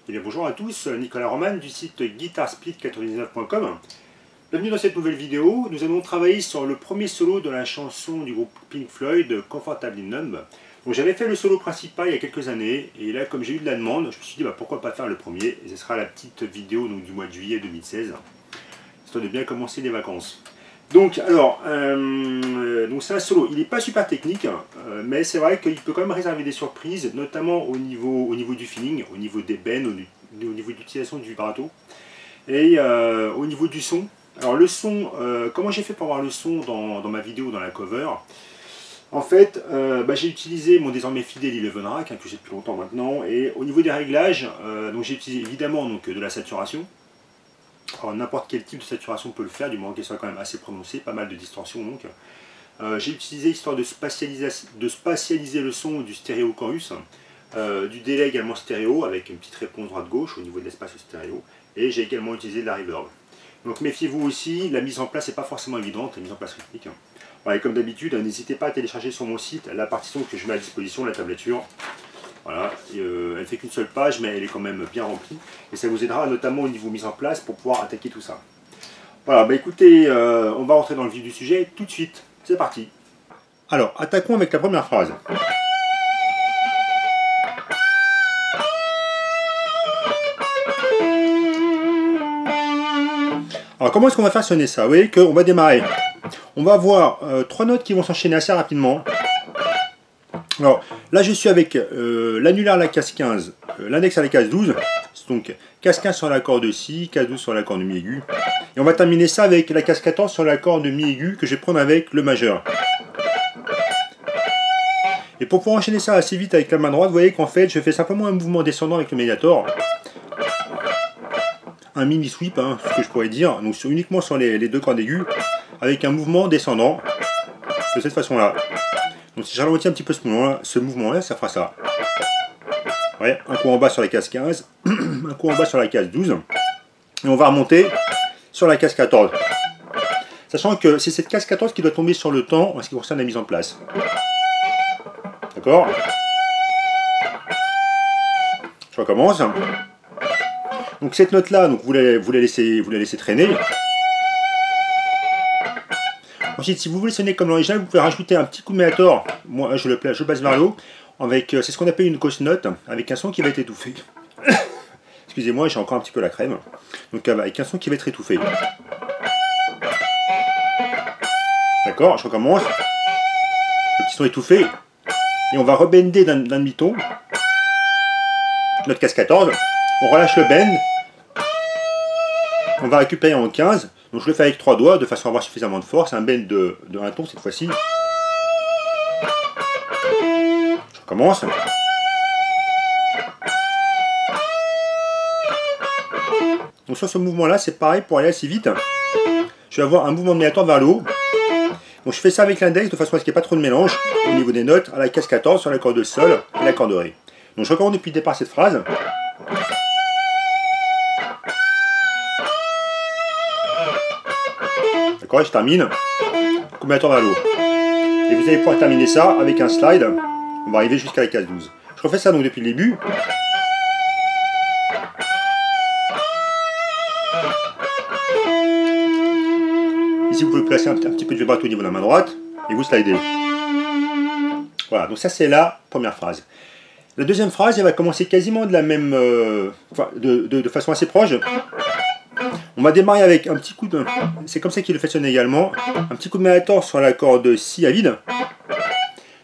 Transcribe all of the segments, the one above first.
Eh bien, bonjour à tous, Nicolas Roman du site guitarsplit99.com. Bienvenue dans cette nouvelle vidéo. Nous allons travailler sur le premier solo de la chanson du groupe Pink Floyd, Comfortably Numb. Donc j'avais fait le solo principal il y a quelques années, et là comme j'ai eu de la demande, je me suis dit pourquoi pas faire le premier, et ce sera la petite vidéo donc, du mois de juillet 2016, histoire de bien commencer les vacances. Donc donc c'est un solo, il n'est pas super technique, mais c'est vrai qu'il peut quand même réserver des surprises, notamment au niveau du feeling, au niveau des bends, au niveau de l'utilisation du vibrato, et au niveau du son. Alors le son, comment j'ai fait pour avoir le son dans ma vidéo, dans la cover? En fait, j'ai utilisé mon désormais fidèle Eleven Rack, que j'ai depuis longtemps maintenant, et au niveau des réglages, j'ai utilisé évidemment de la saturation. Alors n'importe quel type de saturation peut le faire, du moment qu'elle soit quand même assez prononcée, pas mal de distorsion donc. J'ai utilisé, histoire de spatialiser le son, du stéréo chorus, du délai également stéréo, avec une petite réponse droite-gauche au niveau de l'espace stéréo, et j'ai également utilisé de la reverb. Donc méfiez-vous aussi, la mise en place n'est pas forcément évidente, la mise en place rythmique. Voilà, et comme d'habitude, n'hésitez pas à télécharger sur mon site la partition que je mets à disposition, la tablature. Voilà, elle ne fait qu'une seule page, mais elle est quand même bien remplie. Et ça vous aidera notamment au niveau mise en place pour pouvoir attaquer tout ça. Voilà, écoutez, on va rentrer dans le vif du sujet tout de suite. C'est parti. Alors, attaquons avec la première phrase. Alors, comment est-ce qu'on va faire sonner ça? Vous voyez qu'on va démarrer. On va avoir trois notes qui vont s'enchaîner assez rapidement. Alors, là je suis avec l'annulaire à la case 15, l'index à la case 12, donc case 15 sur l'accord de Si, case 12 sur l'accord de Mi aigu, et on va terminer ça avec la case 14 sur l'accord de Mi aigu que je vais prendre avec le majeur. Et pour pouvoir enchaîner ça assez vite avec la main droite, vous voyez qu'en fait je fais simplement un mouvement descendant avec le médiator, un mini sweep, ce que je pourrais dire, donc uniquement sur les deux cordes aiguës, avec un mouvement descendant, de cette façon là. Donc si je ralentis un petit peu ce mouvement-là, ça fera ça. Ouais, un coup en bas sur la case 15, un coup en bas sur la case 12, et on va remonter sur la case 14. Sachant que c'est cette case 14 qui doit tomber sur le temps en ce qui concerne la mise en place. D'accord? Je recommence. Donc cette note-là, vous la laissez traîner. Ensuite, si vous voulez sonner comme l'original, vous pouvez rajouter un petit coup de médiator. Moi, je passe vers le haut. C'est ce qu'on appelle une ghost note, avec un son qui va être étouffé. Excusez-moi, j'ai encore un petit peu la crème. Donc, avec un son qui va être étouffé. D'accord, je recommence. Le petit son étouffé. Et on va rebender d'un demi-ton. Notre case 14. On relâche le bend. On va récupérer en 15. Donc je le fais avec 3 doigts de façon à avoir suffisamment de force, un bend de 1 ton cette fois-ci. Je recommence. Donc sur ce mouvement-là, c'est pareil pour aller assez vite. Je vais avoir un mouvement de médiator vers le haut. Donc je fais ça avec l'index de façon à ce qu'il n'y ait pas trop de mélange au niveau des notes à la case 14 sur l'accord de Sol et l'accord de Ré. Donc je recommence depuis le départ cette phrase. D'accord, et je termine. Coup de médiator vers le haut. Et vous allez pouvoir terminer ça avec un slide. On va arriver jusqu'à la case 12. Je refais ça donc depuis le début. Ici vous pouvez placer un petit peu de vibrato au niveau de la main droite. Et vous slidez. Voilà, donc ça c'est la première phrase. La deuxième phrase, elle va commencer quasiment de la même... de façon assez proche. On va démarrer avec un petit coup de... C'est comme ça qu'il le fait sonner également. Un petit coup de médiator sur l'accord de Si à vide.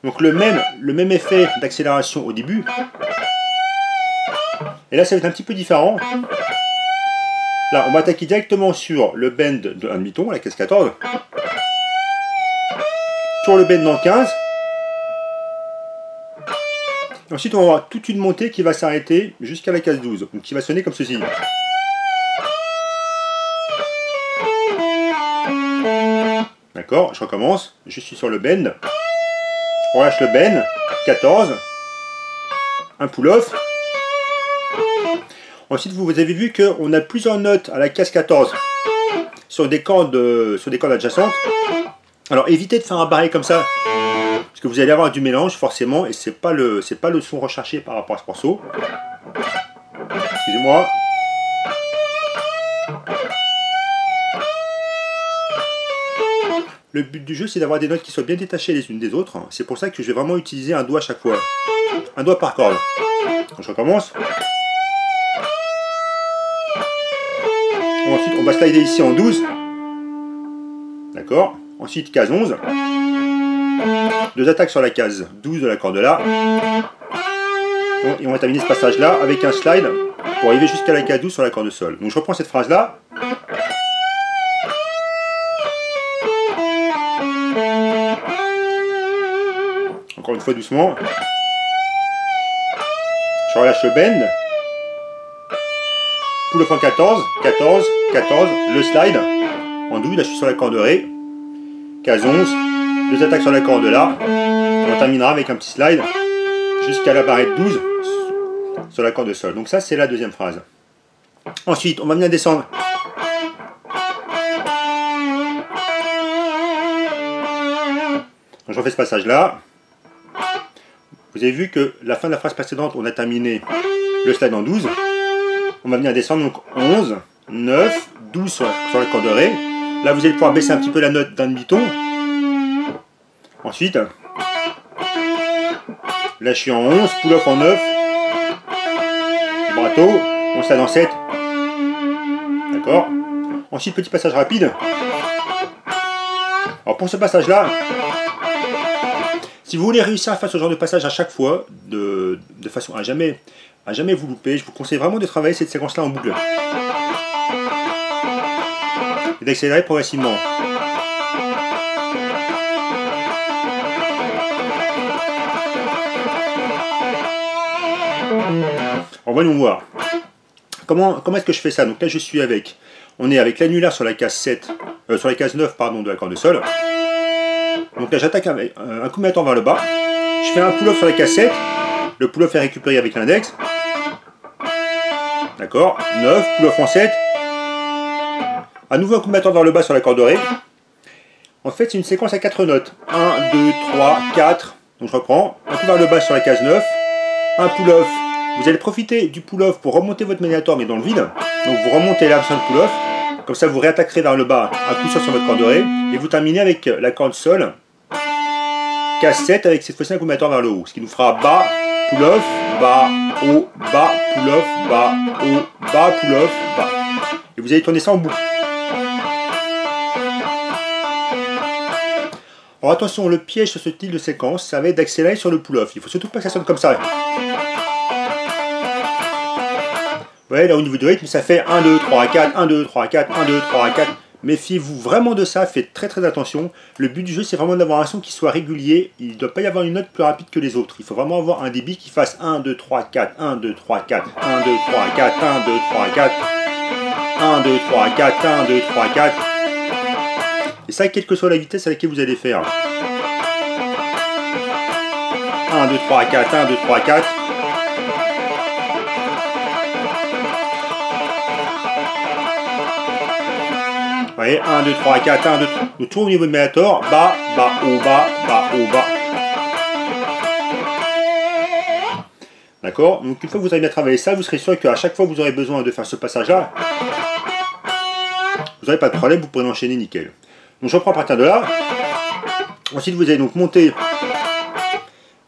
Donc le même effet d'accélération au début. Et là, ça va être un petit peu différent. Là, on va attaquer directement sur le bend de 1 demi-ton, la case 14. Sur le bend dans 15. Et ensuite, on va avoir toute une montée qui va s'arrêter jusqu'à la case 12. Donc qui va sonner comme ceci. D'accord, je recommence, je suis sur le bend, on relâche le bend, 14, un pull-off. Ensuite, vous avez vu qu'on a plusieurs notes à la case 14 sur des cordes adjacentes. Alors évitez de faire un barré comme ça, parce que vous allez avoir du mélange forcément, et c'est pas le son recherché par rapport à ce morceau. excusez-moi. Le but du jeu, c'est d'avoir des notes qui soient bien détachées les unes des autres. C'est pour ça que je vais vraiment utiliser un doigt à chaque fois. Un doigt par corde. Donc, je recommence. Ensuite, on va slider ici en 12. D'accord. Ensuite, case 11. Deux attaques sur la case 12 de la corde là. Et on va terminer ce passage-là avec un slide pour arriver jusqu'à la case 12 sur la corde sol. Donc je reprends cette phrase-là. Encore une fois doucement. Je relâche le bend. Pull off en 14, 14, 14, le slide en 12, là je suis sur la corde ré. Case 11, deux attaques sur la corde là. On terminera avec un petit slide jusqu'à la barrette 12 sur la corde sol. Donc ça c'est la deuxième phrase. Ensuite on va venir descendre. Donc je refais ce passage là. Vous avez vu que la fin de la phrase précédente on a terminé le slide en 12. On va venir descendre donc 11, 9, 12 sur la corde ré. Là vous allez pouvoir baisser un petit peu la note d'un demi-ton. Ensuite, là je suis en 11, pull off en 9, vibrato, on slide en 7. D'accord. Ensuite petit passage rapide. Alors pour ce passage là, si vous voulez réussir à faire ce genre de passage à chaque fois, de façon à jamais vous louper, je vous conseille vraiment de travailler cette séquence là en boucle. Et d'accélérer progressivement. On va nous voir. Comment est-ce que je fais ça? Donc là je suis avec, on est avec l'annulaire sur la case 7, sur la case 9 pardon, de la corde sol. Donc là j'attaque un coup de main vers le bas. Je fais un pull-off sur la case 7. Le pull-off est récupéré avec l'index. D'accord. 9, pull-off en 7. À nouveau un coup de main vers le bas sur la corde ré. En fait c'est une séquence à 4 notes. 1, 2, 3, 4. Donc je reprends. Un coup vers le bas sur la case 9. Un pull-off. Vous allez profiter du pull-off pour remonter votre médiator mais dans le vide. Donc vous remontez là sur le pull-off. Comme ça vous réattaquerez vers le bas un coup sur votre corde ré. Et vous terminez avec la corde sol. Case 7 avec cette fois-ci un coup de main vers le haut. Ce qui nous fera bas, pull-off, bas, haut, bas, pull-off, bas, haut, bas, pull-off, bas. Et vous allez tourner ça en boucle. Alors attention, le piège sur ce style de séquence, ça va être d'accélérer sur le pull-off. Il faut surtout pas que ça sonne comme ça. Vous voyez, là au niveau du rythme, ça fait 1, 2, 3, 4, 1, 2, 3, 4, 1, 2, 3, 4. Méfiez-vous vraiment de ça, faites très attention. Le but du jeu, c'est vraiment d'avoir un son qui soit régulier. Il ne doit pas y avoir une note plus rapide que les autres. Il faut vraiment avoir un débit qui fasse 1, 2, 3, 4, 1, 2, 3, 4, 1, 2, 3, 4, 1, 2, 3, 4, 1, 2, 3, 4, 1, 2, 3, 4. Et ça, quelle que soit la vitesse à laquelle vous allez faire. 1, 2, 3, 4, 1, 2, 3, 4. Vous voyez, 1, 2, 3, 4, 1, 2, 3. Donc tout au niveau de médiator, bas, bas, haut, bas, bas, haut, bas. D'accord. Donc une fois que vous avez bien travaillé ça, vous serez sûr qu'à chaque fois que vous aurez besoin de faire ce passage-là, vous n'aurez pas de problème, vous pourrez l'enchaîner nickel. Donc je reprends à partir de là. Ensuite vous allez donc monter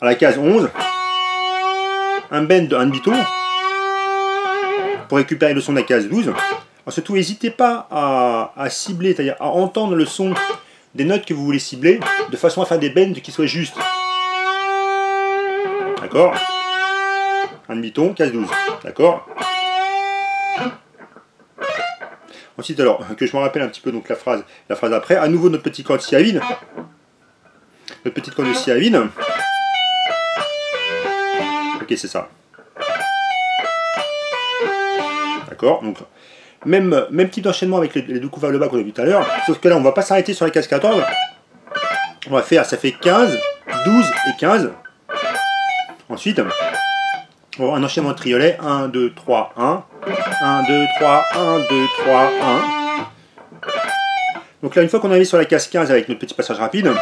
à la case 11, un bend, un demi-tour, pour récupérer le son de la case 12. Alors surtout, n'hésitez pas à cibler, c'est-à-dire à entendre le son des notes que vous voulez cibler, de façon à faire des bends qui soient justes. D'accord. Un demi-ton, case 12. D'accord. Ensuite, alors, que je me rappelle un petit peu donc la phrase après, à nouveau notre petit corde si à vide. Notre petite corde de si à vide. Ok, c'est ça. D'accord, donc même type d'enchaînement avec les deux coups vers le bas qu'on a vu tout à l'heure, sauf que là on va pas s'arrêter sur la case 14. On va faire, ça fait 15, 12 et 15. Ensuite, on va avoir un enchaînement de triolet, 1, 2, 3, 1. 1, 2, 3, 1, 2, 3, 1. Donc là, une fois qu'on arrive sur la case 15 avec notre petit passage rapide,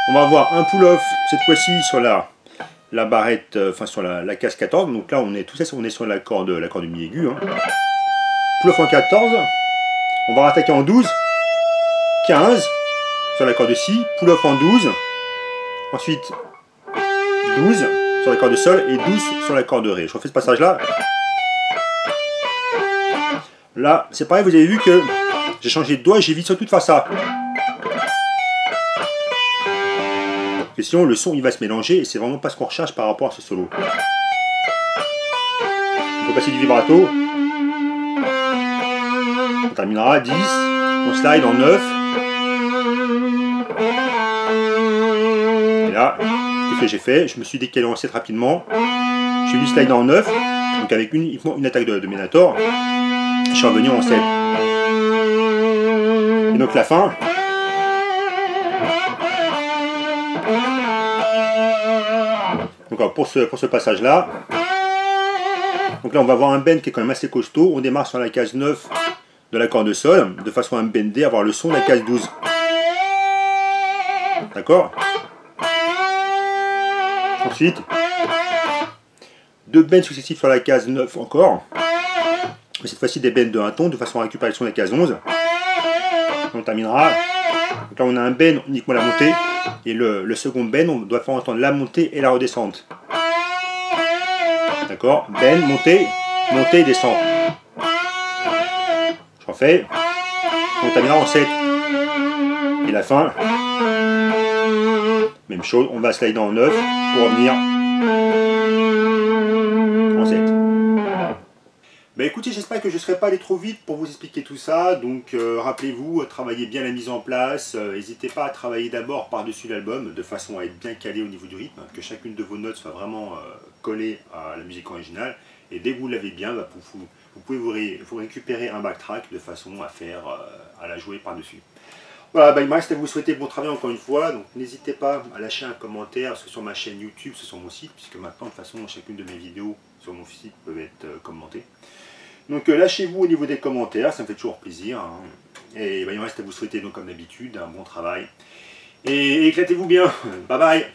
on va avoir un pull-off, cette fois-ci sur la la barrette, enfin sur la case 14. Donc là, on est sur l'accord de mi aigu. Hein. Pull-off en 14. On va rattaquer en 12. 15 sur l'accord de Si. Pull-off en 12. Ensuite 12 sur l'accord de Sol et 12 sur l'accord de Ré. Je refais ce passage-là. Là, c'est pareil, vous avez vu que j'ai changé de doigt et j'évite surtout de faire ça. Parce que sinon, le son il va se mélanger et c'est vraiment pas ce qu'on recherche par rapport à ce solo. On peut passer du vibrato. On terminera à 10. On slide en 9. Et là, qu'est-ce que j'ai fait? Je me suis décalé en 7 rapidement. Je suis du slide en 9. Donc avec uniquement une attaque de Ménator. Je suis revenu en 7. Et donc la fin. Donc pour ce passage-là. Donc là on va avoir un bend qui est quand même assez costaud. On démarre sur la case 9 de l'accord de Sol, de façon à me bender, avoir le son de la case 12. D'accord? Ensuite, 2 bends successifs sur la case 9 encore. Mais cette fois-ci des bends de 1 ton, de façon à récupérer le son de la case 11. On terminera. Donc là on a un bend uniquement la montée. Et le second bend, on doit faire entendre la montée et la redescente. D'accord? Bend, montée, montée et descente. Je refais. On terminera en 7. Et la fin. Même chose, on va slider en 9 pour revenir en 7. Bah écoutez, j'espère que je ne serai pas allé trop vite pour vous expliquer tout ça. Donc rappelez-vous, travaillez bien la mise en place. N'hésitez pas à travailler d'abord par-dessus l'album, de façon à être bien calé au niveau du rythme, que chacune de vos notes soit vraiment collée à la musique originale. Et dès que vous l'avez bien, bah, vous pouvez vous récupérer un backtrack de façon à la jouer par-dessus. Voilà, bah, il me reste à vous souhaiter bon travail encore une fois. Donc n'hésitez pas à lâcher un commentaire, soit sur ma chaîne YouTube, soit sur mon site, puisque maintenant de toute façon chacune de mes vidéos sur mon site peuvent être commentées. Donc lâchez-vous au niveau des commentaires, ça me fait toujours plaisir. Hein. Et bah, il me reste à vous souhaiter donc comme d'habitude un bon travail. Et éclatez-vous bien. Bye bye.